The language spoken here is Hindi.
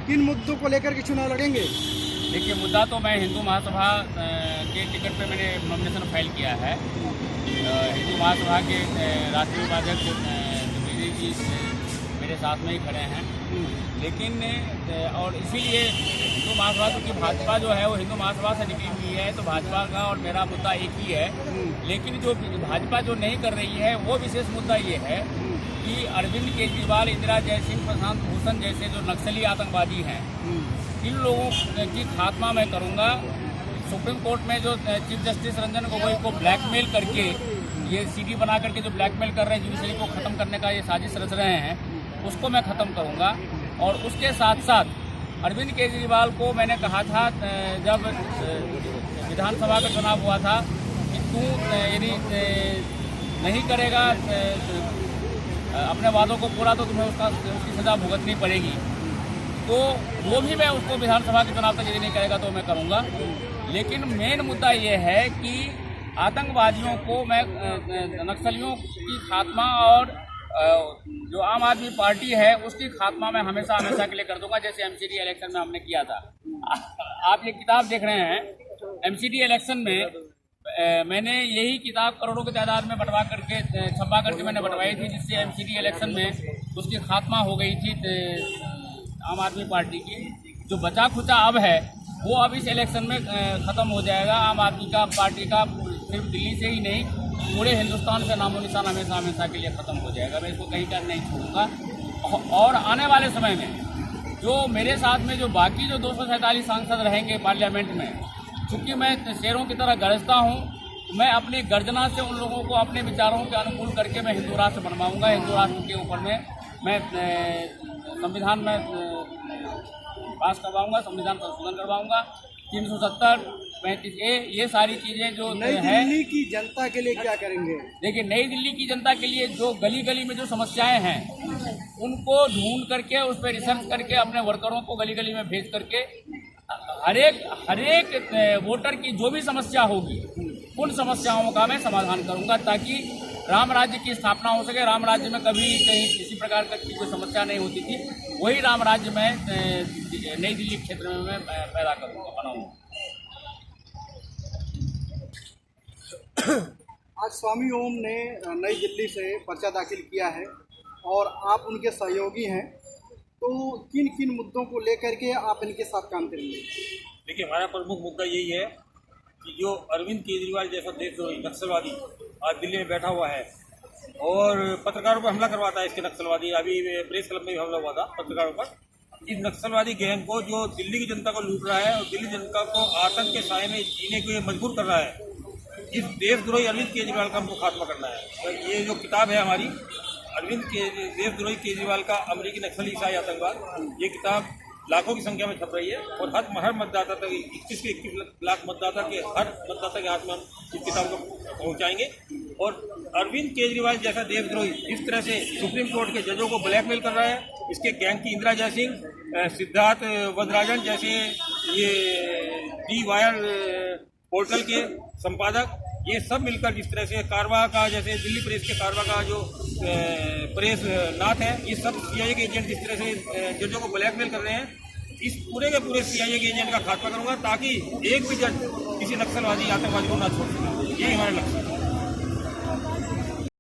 किन मुद्दों को लेकर के चुनाव लड़ेंगे? देखिए, मुद्दा तो मैं हिंदू महासभा के टिकट पे मैंने नॉमिनेशन फाइल किया है। हिंदू महासभा के राष्ट्रीय उपाध्यक्ष द्विवेदी जी मेरे साथ में ही खड़े हैं, लेकिन और इसीलिए हिंदू महासभा, क्योंकि भाजपा जो है वो हिंदू महासभा से निकली हुई है, तो भाजपा का और मेरा मुद्दा एक ही है। लेकिन जो भाजपा जो नहीं कर रही है वो विशेष मुद्दा ये है कि अरविंद केजरीवाल, इंदिरा जयसिंह, प्रशांत भूषण जैसे जो नक्सली आतंकवादी हैं, इन लोगों की खात्मा मैं करूंगा। सुप्रीम कोर्ट में जो चीफ जस्टिस रंजन गोगोई को ब्लैकमेल करके, ये सीडी बना करके जो ब्लैकमेल कर रहे हैं, जुडिशरी को ख़त्म करने का ये साजिश रच रहे हैं, उसको मैं ख़त्म करूंगा। और उसके साथ साथ अरविंद केजरीवाल को मैंने कहा था जब विधानसभा का चुनाव हुआ था कि तू यदि नहीं करेगा अपने वादों को पूरा तो तुम्हें उसकी सज़ा भुगतनी पड़ेगी। तो वो भी मैं उसको विधानसभा के चुनाव तक यदि नहीं करेगा तो मैं करूँगा। लेकिन मेन मुद्दा ये है कि आतंकवादियों को मैं, नक्सलियों की खात्मा और जो आम आदमी पार्टी है उसकी खात्मा मैं हमेशा के लिए कर दूंगा, जैसे एमसीडी इलेक्शन में हमने किया था। आप ये किताब देख रहे हैं, एमसीडी इलेक्शन में मैंने यही किताब करोड़ों की तादाद में छपवा करके मैंने बंटवाई थी, जिससे एमसीडी इलेक्शन में उसकी खात्मा हो गई थी आम आदमी पार्टी की। जो बचा खुचा अब है वो अब इस इलेक्शन में ख़त्म हो जाएगा। आम आदमी का पार्टी का सिर्फ दिल्ली से ही नहीं, पूरे हिंदुस्तान से नामो निशान हमेशा के लिए ख़त्म हो जाएगा। मैं इसको कहीं का नहीं छोड़ूंगा। और आने वाले समय में जो मेरे साथ में जो बाकी जो 247 सांसद रहेंगे पार्लियामेंट में, चूँकि मैं शेरों की तरह गरजता हूँ, मैं अपनी गर्जना से उन लोगों को अपने विचारों के अनुकूल करके मैं हिंदू राष्ट्र बनवाऊँगा। हिंदू राष्ट्र के ऊपर में मैं संविधान में पास करवाऊँगा, संविधान संशोधन करवाऊँगा, 370, 35A, ये सारी चीज़ें जो नई दिल्ली की जनता के लिए क्या करेंगे? देखिए, नई दिल्ली की जनता के लिए जो गली गली में जो समस्याएं हैं उनको ढूंढ करके, उस पर रिसर्च करके, अपने वर्करों को गली गली में भेज करके हर एक वोटर की जो भी समस्या होगी उन समस्याओं का मैं समाधान करूंगा, ताकि राम राज्य की स्थापना हो सके। राम राज्य में कभी कहीं किसी प्रकार की कोई समस्या नहीं होती थी, वही राम राज्य में नई दिल्ली क्षेत्र में मैं पैदा करूंगा, बनाऊंगा। आज स्वामी ओम ने नई दिल्ली से पर्चा दाखिल किया है और आप उनके सहयोगी हैं, तो किन किन मुद्दों को लेकर के आप इनके साथ काम करेंगे? देखिए, हमारा प्रमुख मुद्दा यही है कि जो अरविंद केजरीवाल जैसा देशद्रोही नक्सलवादी आज दिल्ली में बैठा हुआ है और पत्रकारों पर हमला करवाता है, इसके नक्सलवादी, अभी प्रेस क्लब में भी हमला हुआ था पत्रकारों पर। इस नक्सलवादी गैंग को जो दिल्ली की जनता को लूट रहा है और दिल्ली जनता को आतंक के साए में जीने को मजबूर कर रहा है, इस देशद्रोही अरविंद केजरीवाल का हमको खात्मा करना है। तो ये जो किताब है हमारी, अरविंद देशद्रोही केजरीवाल का अमेरिकी नक्सली ईसाई आतंकवाद, ये किताब लाखों की संख्या में छप रही है और हर मतदाता तक, 21 लाख मतदाता के हर मतदाता के हाथ में हम इस किताब को पहुंचाएंगे। और अरविंद केजरीवाल जैसा देशद्रोही इस तरह से सुप्रीम कोर्ट के जजों को ब्लैकमेल कर रहा है, इसके गैंग की इंदिरा जयसिंह, सिद्धार्थ वदराजन जैसे ये डी वायर पोर्टल के संपादक, ये सब मिलकर जिस तरह से कारवा का, जैसे दिल्ली प्रेस के कारवा का जो प्रेस नाथ है, ये सब सीआईए के एजेंट जिस तरह से जजों को ब्लैकमेल कर रहे हैं, इस पूरे के पूरे सीआईए के एजेंट का खात्मा करूंगा, ताकि एक भी जज किसी नक्सलवादी आतंकवादी को ना छोड़ सके। यही हमारा लक्ष्य है।